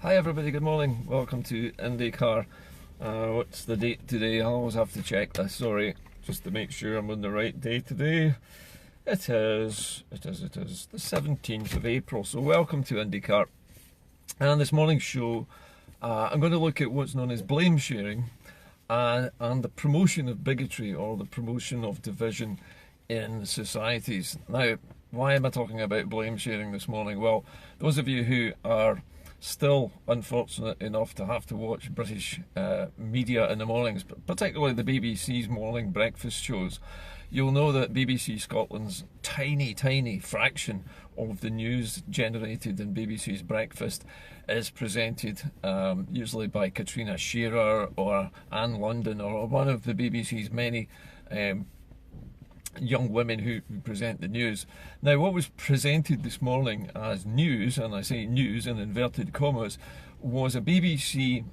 Hi everybody, good morning. Welcome to IndyCar. What's the date today? I always have to check this, sorry, just to make sure I'm on the right day today. It is the 17th of April, so welcome to IndyCar. And this morning's show, I'm going to look at what's known as blame sharing and the promotion of bigotry, or the promotion of division in societies. Now, why am I talking about blame sharing this morning? Well, those of you who are still unfortunate enough to have to watch British media in the mornings, particularly the BBC's morning breakfast shows, you'll know that BBC Scotland's tiny fraction of the news generated in BBC's breakfast is presented usually by Katrina Shearer or Anne London or one of the BBC's many young women who present the news. Now, what was presented this morning as news, and I say news in inverted commas, was a BBC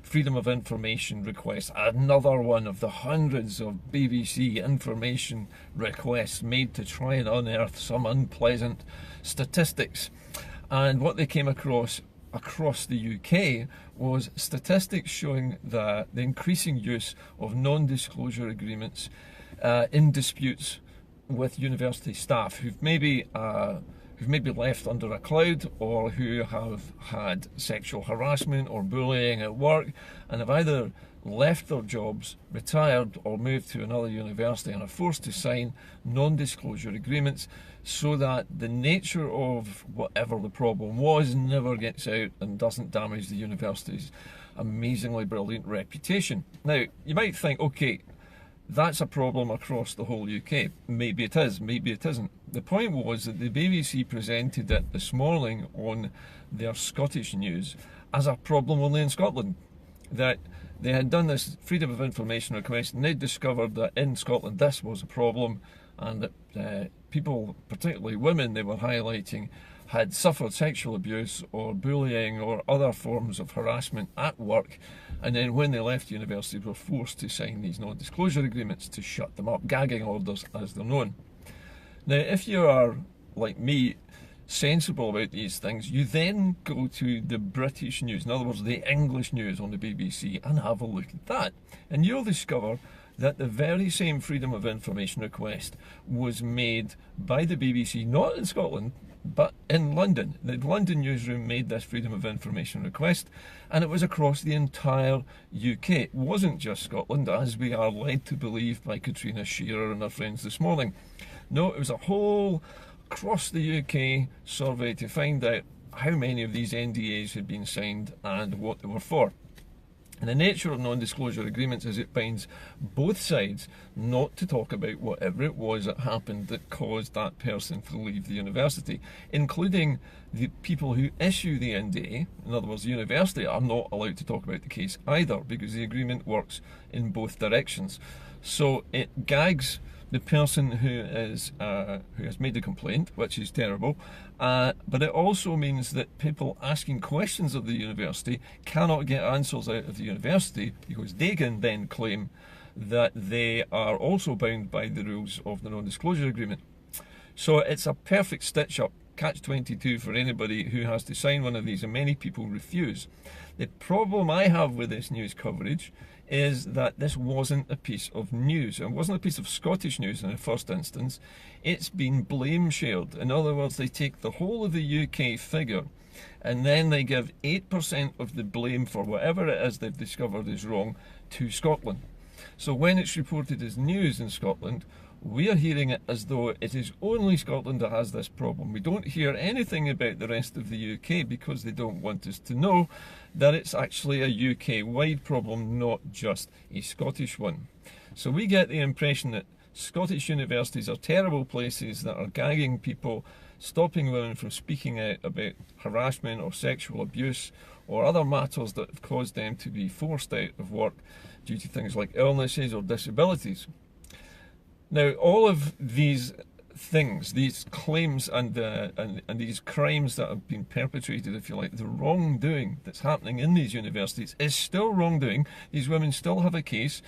Freedom of Information request, another one of the hundreds of BBC information requests made to try and unearth some unpleasant statistics. And what they came across the UK was statistics showing that the increasing use of non-disclosure agreements in disputes with university staff who've maybe left under a cloud, or who have had sexual harassment or bullying at work and have either left their jobs, retired, or moved to another university and are forced to sign non-disclosure agreements so that the nature of whatever the problem was never gets out and doesn't damage the university's amazingly brilliant reputation. Now, you might think, okay, that's a problem across the whole UK. Maybe it is, maybe it isn't. The point was that the BBC presented it this morning on their Scottish news as a problem only in Scotland. That they had done this Freedom of Information request and they discovered that in Scotland this was a problem, and that people, particularly women they were highlighting, had suffered sexual abuse or bullying or other forms of harassment at work, and then when they left university were forced to sign these non-disclosure agreements to shut them up, gagging orders as they're known. Now, if you are, like me, sensible about these things, you then go to the British news, in other words the English news on the BBC, and have a look at that, and you'll discover that the very same Freedom of Information request was made by the BBC, not in Scotland, but in London. The London newsroom made this Freedom of Information request, and it was across the entire UK. It wasn't just Scotland, as we are led to believe by Katrina Shearer and her friends this morning. No, it was a whole across the UK survey to find out how many of these NDAs had been signed and what they were for. And the nature of non-disclosure agreements is it binds both sides not to talk about whatever it was that happened that caused that person to leave the university, including the people who issue the NDA. In other words, the university are not allowed to talk about the case either, because the agreement works in both directions. So it gags the person who has made the complaint, which is terrible, but it also means that people asking questions of the university cannot get answers out of the university, because they can then claim that they are also bound by the rules of the non-disclosure agreement. So it's a perfect stitch-up, catch-22 for anybody who has to sign one of these, and many people refuse. The problem I have with this news coverage is that this wasn't a piece of news. It wasn't a piece of Scottish news in the first instance. It's been blame shared. In other words, they take the whole of the UK figure and then they give 8% of the blame for whatever it is they've discovered is wrong to Scotland. So when it's reported as news in Scotland, we are hearing it as though it is only Scotland that has this problem. We don't hear anything about the rest of the UK because they don't want us to know that it's actually a UK-wide problem, not just a Scottish one. So we get the impression that Scottish universities are terrible places that are gagging people, stopping women from speaking out about harassment or sexual abuse or other matters that have caused them to be forced out of work due to things like illnesses or disabilities. Now, all of these things, these claims and these crimes that have been perpetrated, if you like, the wrongdoing that's happening in these universities is still wrongdoing. These women still have a case.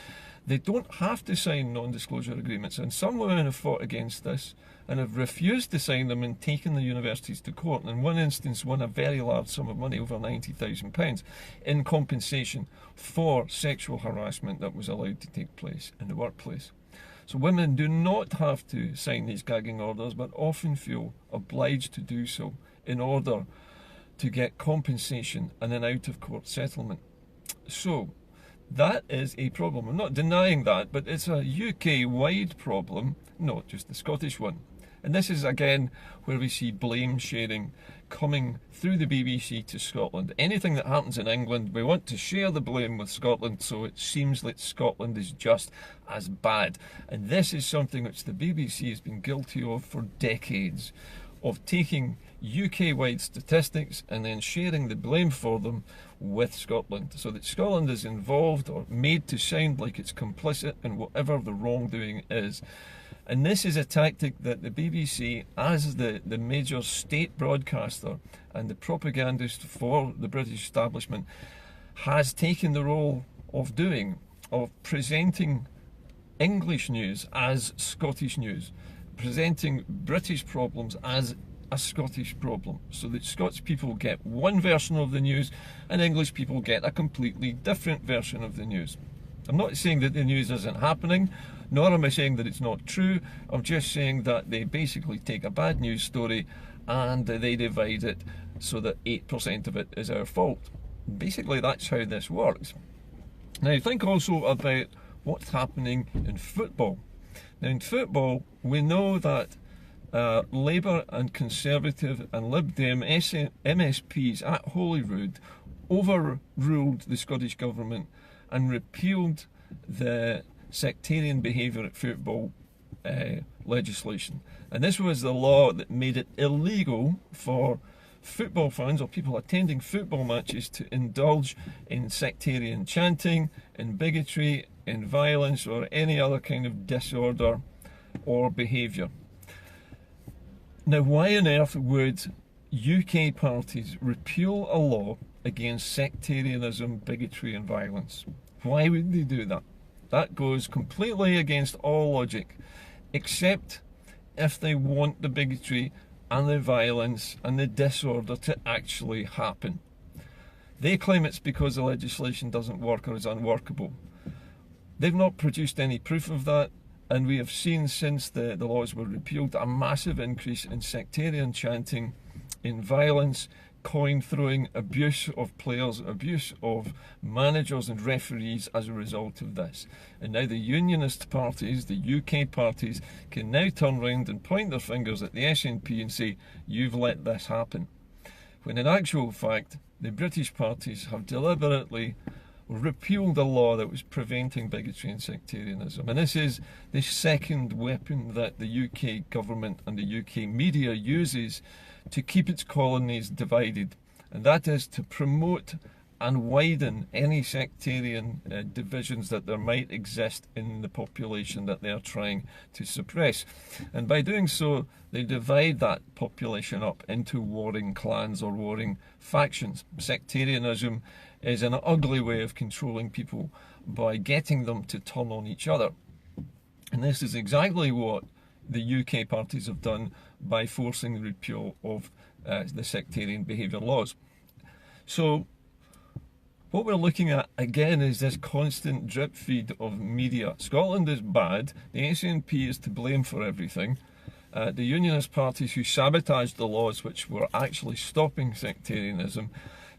They don't have to sign non-disclosure agreements, and some women have fought against this and have refused to sign them and taken the universities to court, and in one instance won a very large sum of money, over £90,000, in compensation for sexual harassment that was allowed to take place in the workplace. So women do not have to sign these gagging orders, but often feel obliged to do so in order to get compensation and an out-of-court settlement. So that is a problem. I'm not denying that, but it's a UK-wide problem, not just the Scottish one. And this is again where we see blame sharing coming through the BBC to Scotland. Anything that happens in England, we want to share the blame with Scotland, so it seems like Scotland is just as bad. And this is something which the BBC has been guilty of for decades, of taking UK-wide statistics and then sharing the blame for them with Scotland, so that Scotland is involved or made to sound like it's complicit in whatever the wrongdoing is. And this is a tactic that the BBC, as the major state broadcaster and the propagandist for the British establishment, has taken the role of doing, of presenting English news as Scottish news, presenting British problems as a Scottish problem, so that Scots people get one version of the news and English people get a completely different version of the news. I'm not saying that the news isn't happening, nor am I saying that it's not true. I'm just saying that they basically take a bad news story and they divide it so that 8% of it is our fault. Basically, that's how this works. Now, think also about what's happening in football. Now, in football, we know that Labour and Conservative and Lib Dem MSPs at Holyrood overruled the Scottish Government and repealed the sectarian behaviour at football legislation. And this was the law that made it illegal for football fans or people attending football matches to indulge in sectarian chanting, in bigotry, in violence, or any other kind of disorder or behaviour. Now, why on earth would UK parties repeal a law against sectarianism, bigotry and violence? Why would they do that? That goes completely against all logic, except if they want the bigotry and the violence and the disorder to actually happen. They claim it's because the legislation doesn't work or is unworkable. They've not produced any proof of that, and we have seen since the laws were repealed a massive increase in sectarian chanting, in violence, coin throwing, abuse of players, abuse of managers and referees as a result of this. And now the unionist parties, the UK parties, can now turn round and point their fingers at the SNP and say, you've let this happen. When in actual fact, the British parties have deliberately repealed a law that was preventing bigotry and sectarianism. And this is the second weapon that the UK government and the UK media uses to keep its colonies divided, and that is to promote and widen any sectarian divisions that there might exist in the population that they are trying to suppress. And by doing so, they divide that population up into warring clans or warring factions. Sectarianism is an ugly way of controlling people by getting them to turn on each other. And this is exactly what the UK parties have done by forcing the repeal of the sectarian behaviour laws. So what we're looking at again is this constant drip feed of media. Scotland is bad, the SNP is to blame for everything. The unionist parties who sabotaged the laws which were actually stopping sectarianism,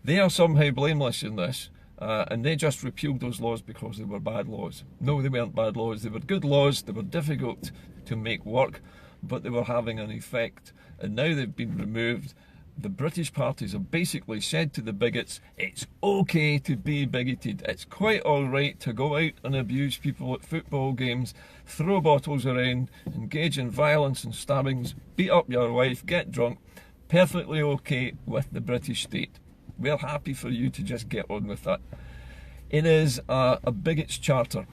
they are somehow blameless in this, and they just repealed those laws because they were bad laws. No, they weren't bad laws, they were good laws, they were difficult to make work, but they were having an effect, and now they've been removed. The British parties have basically said to the bigots, it's okay to be bigoted, it's quite alright to go out and abuse people at football games, throw bottles around, engage in violence and stabbings, beat up your wife, get drunk, perfectly okay with the British state. We're happy for you to just get on with that. It is a bigot's charter,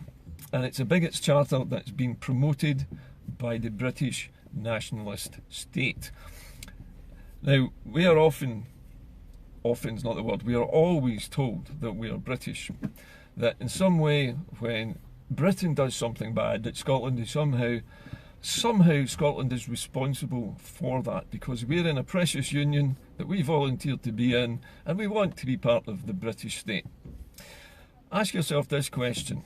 and it's a bigot's charter that's been promoted by the British nationalist state. Now, we are often's not the word, we are always told that we are British, that in some way when Britain does something bad, that Scotland is somehow Scotland is responsible for that, because we're in a precious union that we volunteered to be in, and we want to be part of the British state. Ask yourself this question.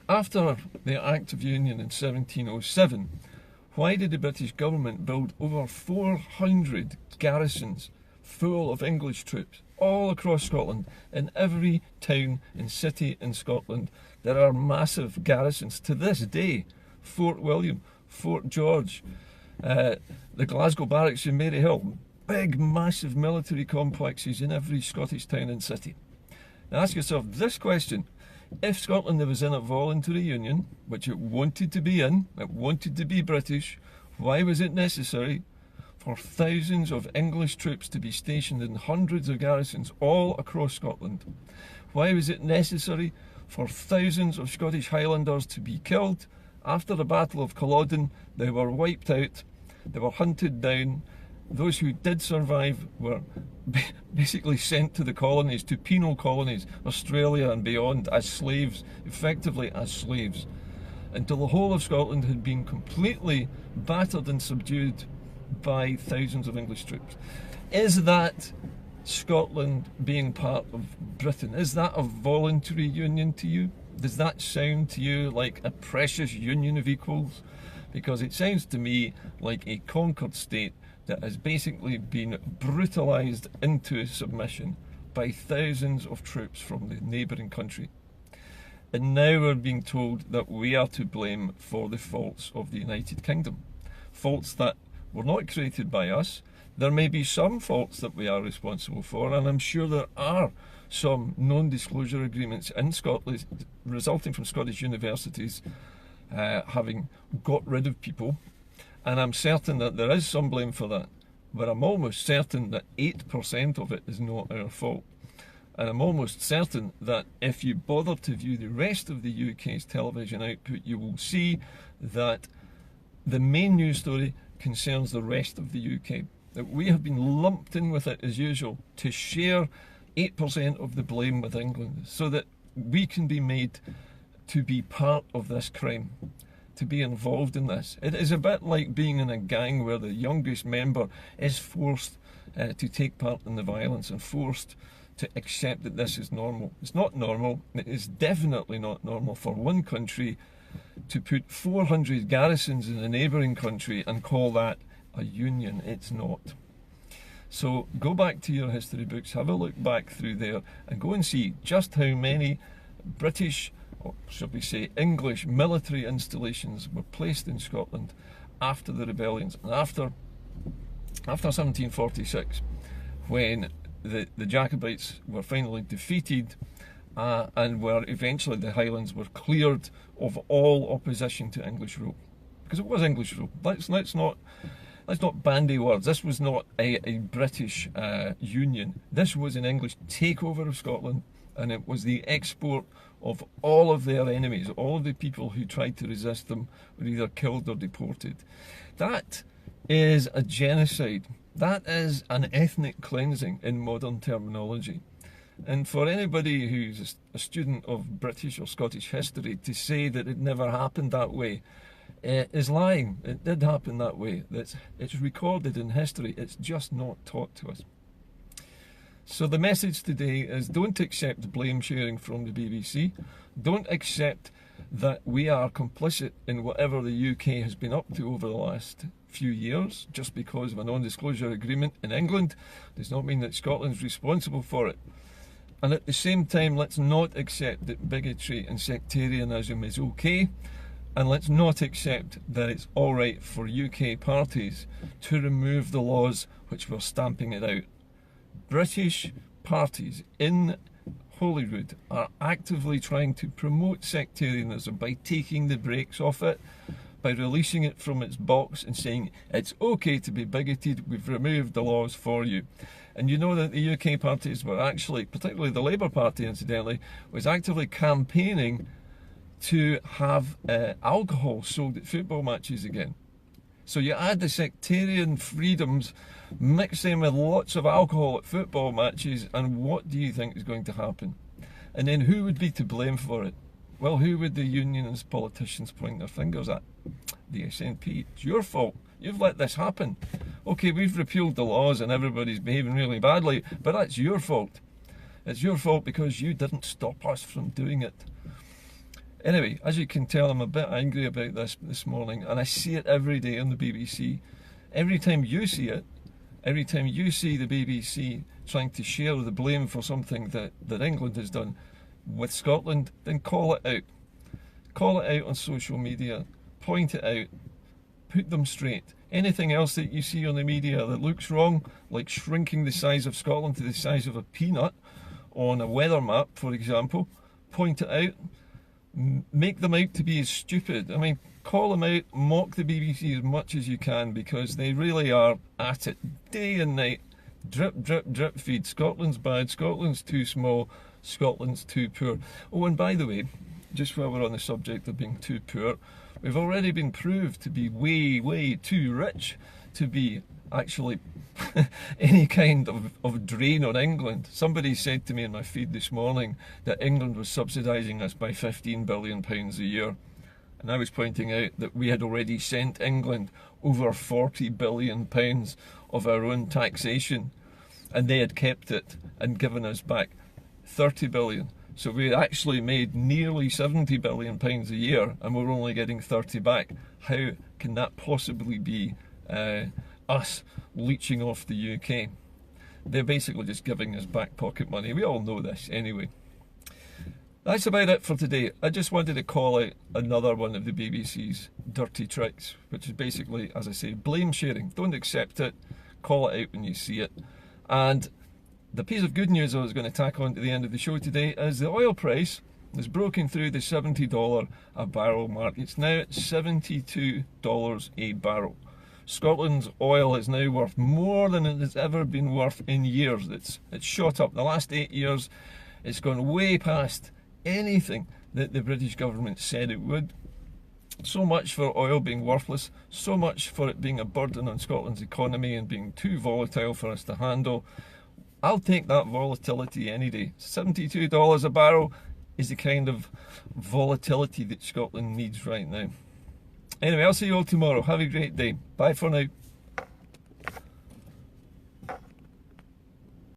After the Act of Union in 1707, why did the British government build over 400 garrisons full of English troops all across Scotland? In every town and city in Scotland, there are massive garrisons to this day. Fort William, Fort George, the Glasgow Barracks in Maryhill, big, massive military complexes in every Scottish town and city. Now ask yourself this question. If Scotland was in a voluntary union, which it wanted to be in, it wanted to be British, why was it necessary for thousands of English troops to be stationed in hundreds of garrisons all across Scotland? Why was it necessary for thousands of Scottish Highlanders to be killed? After the Battle of Culloden, they were wiped out, they were hunted down. Those who did survive were basically sent to the colonies, to penal colonies, Australia and beyond, as slaves, effectively as slaves, until the whole of Scotland had been completely battered and subdued by thousands of English troops. Is that Scotland being part of Britain? Is that a voluntary union to you? Does that sound to you like a precious union of equals? Because it sounds to me like a conquered state that has basically been brutalised into submission by thousands of troops from the neighbouring country. And now we're being told that we are to blame for the faults of the United Kingdom. Faults that were not created by us. There may be some faults that we are responsible for, and I'm sure there are some non-disclosure agreements in Scotland resulting from Scottish universities having got rid of people, and I'm certain that there is some blame for that, but I'm almost certain that 8% of it is not our fault. And I'm almost certain that if you bother to view the rest of the UK's television output, you will see that the main news story concerns the rest of the UK, that we have been lumped in with it as usual to share 8% of the blame with England, so that we can be made to be part of this crime, to be involved in this. It is a bit like being in a gang where the youngest member is forced to take part in the violence and forced to accept that this is normal. It's not normal. It is definitely not normal for one country to put 400 garrisons in a neighbouring country and call that a union. It's not. So go back to your history books, have a look back through there and go and see just how many British, or should we say English, military installations were placed in Scotland after the rebellions and after 1746, when the Jacobites were finally defeated and were eventually, the Highlands were cleared of all opposition to English rule. Because it was English rule. Let's not bandy words. This was not a British union. This was an English takeover of Scotland, and it was the export of all of their enemies. All of the people who tried to resist them were either killed or deported. That is a genocide. That is an ethnic cleansing in modern terminology. And for anybody who's a student of British or Scottish history to say that it never happened that way is lying. It did happen that way. It's recorded in history. It's just not taught to us. So the message today is, don't accept blame sharing from the BBC. Don't accept that we are complicit in whatever the UK has been up to over the last few years. Just because of a non-disclosure agreement in England does not mean that Scotland's responsible for it. And at the same time, let's not accept that bigotry and sectarianism is okay. And let's not accept that it's all right for UK parties to remove the laws which were stamping it out. British parties in Holyrood are actively trying to promote sectarianism by taking the brakes off it, by releasing it from its box and saying it's okay to be bigoted, we've removed the laws for you. And you know that the UK parties were actually, particularly the Labour Party incidentally, was actively campaigning to have alcohol sold at football matches again. So you add the sectarian freedoms, mix them with lots of alcohol at football matches, and what do you think is going to happen? And then who would be to blame for it? Well, who would the unionist politicians point their fingers at? The SNP. It's your fault. You've let this happen. Okay, we've repealed the laws and everybody's behaving really badly, but that's your fault. It's your fault because you didn't stop us from doing it. Anyway, as you can tell, I'm a bit angry about this morning, and I see it every day on the BBC. Every time you see it, every time you see the BBC trying to share the blame for something that England has done with Scotland, then call it out. Call it out on social media, point it out, put them straight. Anything else that you see on the media that looks wrong, like shrinking the size of Scotland to the size of a peanut on a weather map, for example, point it out. Make them out to be as stupid. I mean, call them out, mock the BBC as much as you can, because they really are at it day and night. Drip, drip, drip feed. Scotland's bad, Scotland's too small, Scotland's too poor. Oh, and by the way, just while we're on the subject of being too poor, we've already been proved to be way, way too rich to be actually any kind of drain on England. Somebody said to me in my feed this morning that England was subsidising us by £15 billion a year. And I was pointing out that we had already sent England over £40 billion of our own taxation, and they had kept it and given us back £30 billion. So we actually made nearly £70 billion a year, and we're only getting 30 back. How can that possibly be us leeching off the UK? They're basically just giving us back pocket money. We all know this anyway. That's about it for today. I just wanted to call out another one of the BBC's dirty tricks, which is basically, as I say, blame sharing. Don't accept it. Call it out when you see it. And the piece of good news I was going to tack on to the end of the show today is the oil price has broken through the $70 a barrel mark. It's now at $72 a barrel. Scotland's oil is now worth more than it has ever been worth in years. It's shot up. The last 8 years, it's gone way past anything that the British government said it would. So much for oil being worthless, so much for it being a burden on Scotland's economy and being too volatile for us to handle. I'll take that volatility any day. $72 a barrel is the kind of volatility that Scotland needs right now. Anyway, I'll see you all tomorrow. Have a great day. Bye for now.